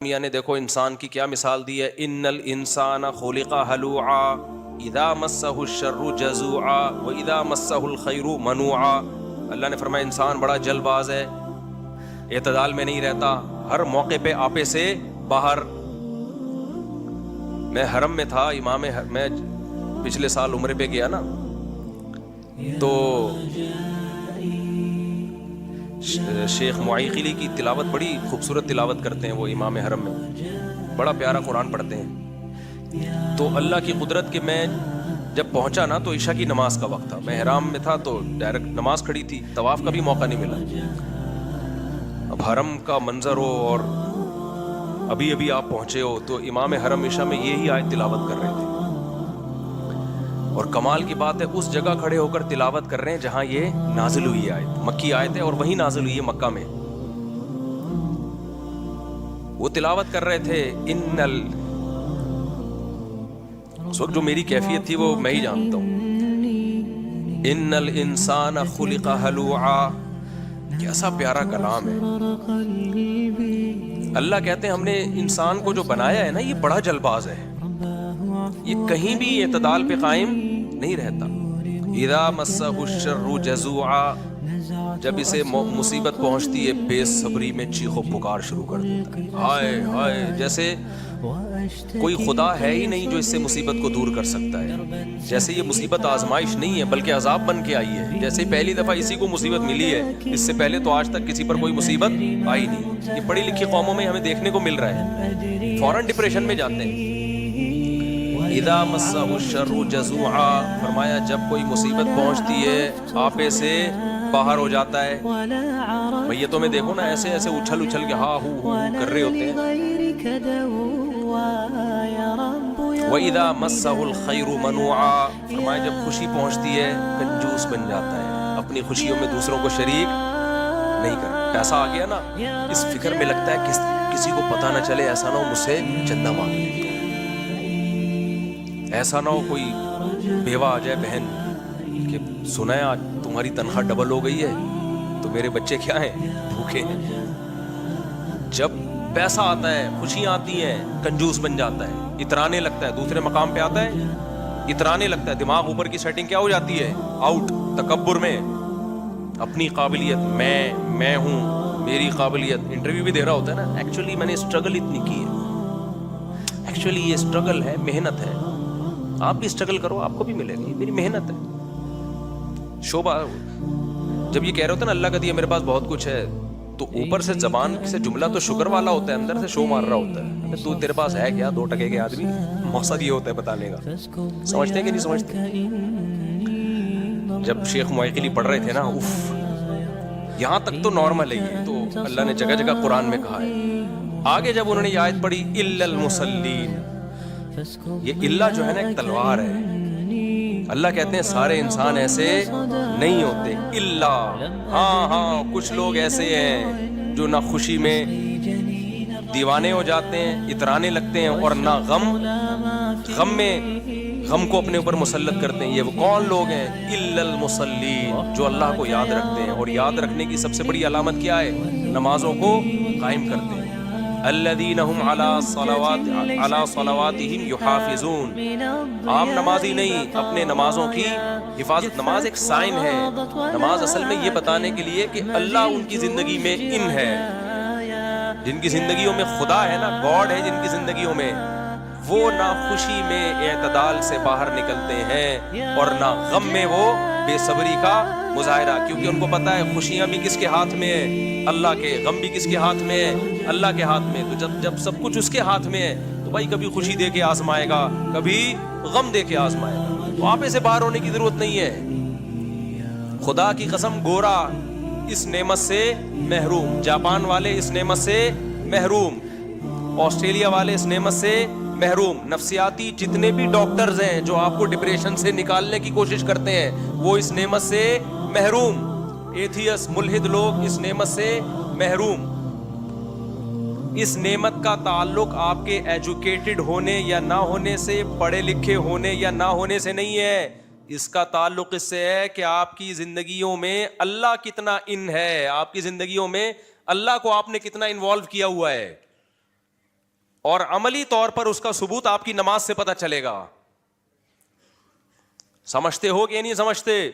میاں نے دیکھو انسان کی کیا مثال دی ہے، ان الانسان خلق ہلوعا اذا مسہ الشر جزوعا واذا مسہ الخیر منوعا۔ اللہ نے فرمایا انسان بڑا جلد باز ہے، اعتدال میں نہیں رہتا، ہر موقع پہ آپے سے باہر۔ میں حرم میں تھا، میں پچھلے سال عمرے پہ گیا نا، تو شیخ معیقلی کی تلاوت بڑی خوبصورت تلاوت کرتے ہیں وہ امام حرم میں، بڑا پیارا قرآن پڑھتے ہیں۔ تو اللہ کی قدرت کہ میں جب پہنچا نا تو عشاء کی نماز کا وقت تھا، میں حرام میں تھا تو ڈائریکٹ نماز کھڑی تھی، طواف کا بھی موقع نہیں ملا۔ اب حرم کا منظر ہو اور ابھی ابھی آپ پہنچے ہو، تو امام حرم عشاء میں یہی آیت تلاوت کر رہے تھے، اور کمال کی بات ہے اس جگہ کھڑے ہو کر تلاوت کر رہے ہیں جہاں یہ نازل ہوئی ہے آیت، مکی آیت ہے اور وہی نازل ہوئی ہے مکہ میں۔ وہ تلاوت کر رہے تھے اس وقت جو میری کیفیت تھی وہ میں ہی جانتا ہوں، ان الانسان خلق ہلوعا، کیسا پیارا کلام ہے۔ اللہ کہتے ہیں ہم نے انسان کو جو بنایا ہے نا یہ بڑا جلد باز ہے، یہ کہیں بھی اعتدال پہ قائم نہیں رہتا۔ اذا مسہ الشر جزوعا، جب اسے مصیبت پہنچتی ہے بے صبری میں چیخ و پکار شروع کر دیتا ہے، ہائے ہائے، جیسے کوئی خدا ہے ہی نہیں جو اس سے مصیبت کو دور کر سکتا ہے، جیسے یہ مصیبت آزمائش نہیں ہے بلکہ عذاب بن کے آئی ہے، جیسے پہلی دفعہ اسی کو مصیبت ملی ہے، اس سے پہلے تو آج تک کسی پر کوئی مصیبت آئی نہیں۔ یہ پڑھی لکھی قوموں میں ہمیں دیکھنے کو مل رہا ہے، فوراً ڈپریشن میں جاتے ہیں۔ اذا مسہ الشر جزوعا، فرمایا جب کوئی مصیبت پہنچتی ہے آپے سے باہر ہو جاتا ہے۔ بھئی یہ تو میں دیکھو نا ایسے ایسے اچھل اچھل کے ہاں ہو کر رہے ہوتے ہیں۔ وَإِذَا مَسَّهُ الْخَيْرُ مَنُوعًا، فرمایا جب خوشی پہنچتی ہے کنجوس بن جاتا ہے، اپنی خوشیوں میں دوسروں کو شریک نہیں کرتا۔ پیسہ آ گیا نا اس فکر میں لگتا ہے کسی کو پتہ نہ چلے، ایسا نہ ہو مجھ سے چندہ مانگ لے، ایسا نہ ہو کوئی بیوہ آ جائے بہن کہ سنا ہے آج تمہاری تنخواہ ڈبل ہو گئی ہے تو میرے بچے کیا ہیں، بھوکے ہیں۔ جب پیسہ آتا ہے خوشیاں آتی ہیں کنجوس بن جاتا ہے، اترانے لگتا ہے، دوسرے مقام پہ آتا ہے اترانے لگتا ہے، دماغ اوپر کی سیٹنگ کیا ہو جاتی ہے، آؤٹ، تکبر میں، اپنی قابلیت، میں ہوں، میری قابلیت۔ انٹرویو بھی دے رہا ہوتا ہے نا، ایکچولی میں نے اسٹرگل اتنی کی ہے، ایکچولی یہ اسٹرگل ہے، محنت ہے، آپ بھی اسٹرگل کرو آپ کو بھی ملے گی، میری محنت ہے۔ شعبہ جب یہ کہہ رہے ہوتے ہیں نا اللہ کا دیا میرے پاس بہت کچھ ہے، تو اوپر سے زبان سے جملہ تو شکر والا ہوتا ہے، اندر سے شو مار رہا ہوتا ہے، تو تیرے پاس ہے کیا، 2 ٹکے کے آدمی، مقصد یہ ہوتا ہے بتانے کا۔ سمجھتے ہیں کہ نہیں سمجھتے؟ جب شیخ معیقلی پڑھ رہے تھے نا، اف، یہاں تک تو نارمل ہے یہ تو اللہ نے جگہ جگہ قرآن میں کہا ہے۔ آگے جب انہوں نے یہ آیت پڑھی الا المصلین، یہ اللہ جو ہے نا ایک تلوار ہے، اللہ کہتے ہیں سارے انسان ایسے نہیں ہوتے، اللہ، ہاں کچھ لوگ ایسے ہیں جو نہ خوشی میں دیوانے ہو جاتے ہیں، اترانے لگتے ہیں، اور نہ غم کو اپنے اوپر مسلط کرتے ہیں۔ یہ وہ کون لوگ ہیں؟ الا المصلین، جو اللہ کو یاد رکھتے ہیں، اور یاد رکھنے کی سب سے بڑی علامت کیا ہے؟ نمازوں کو قائم کرتے ہیں۔ الذین هم علی صلواتہم یحافظون، عام نمازی نہیں، اپنے نمازوں کی حفاظت۔ نماز ایک سائن ہے، نماز اصل میں یہ بتانے کے لیے کہ اللہ ان کی زندگی میں ان ہے، جن کی زندگیوں میں خدا ہے نا، گاڈ ہے جن کی زندگیوں میں، وہ نہ خوشی میں اعتدال سے باہر نکلتے ہیں اور نہ غم میں وہ بے صبری کا مظاہرہ، کیونکہ ان کو پتا ہے خوشیاں بھی کس کے ہاتھ میں ہے، اللہ کے، غم بھی کس کے ہاتھ میں ہے، اللہ کے ہاتھ میں۔ تو جب سب کچھ اس کے ہاتھ میں ہے تو بھائی کبھی خوشی دے کے آزمائے گا، کبھی غم دے کے آزمائے گا، تو آپ سے باہر ہونے کی ضرورت نہیں ہے۔ خدا کی قسم گورا اس نعمت سے محروم، جاپان والے اس نعمت سے محروم، آسٹریلیا والے اس نعمت سے محروم، نفسیاتی جتنے بھی ڈاکٹرز ہیں جو آپ کو ڈپریشن سے نکالنے کی کوشش کرتے ہیں وہ اس نعمت سے محروم، ایتھیس، ملحد لوگ اس نعمت سے محروم۔ اس نعمت کا تعلق آپ کے ایجوکیٹڈ ہونے یا نہ ہونے سے، پڑھے لکھے ہونے یا نہ ہونے سے نہیں ہے، اس کا تعلق اس سے ہے کہ آپ کی زندگیوں میں اللہ کتنا ان ہے، آپ کی زندگیوں میں اللہ کو آپ نے کتنا انوالو کیا ہوا ہے۔ اور عملی طور پر اس کا ثبوت آپ کی نماز سے پتہ چلے گا. سمجھتے ہو کہ نہیں سمجھتے؟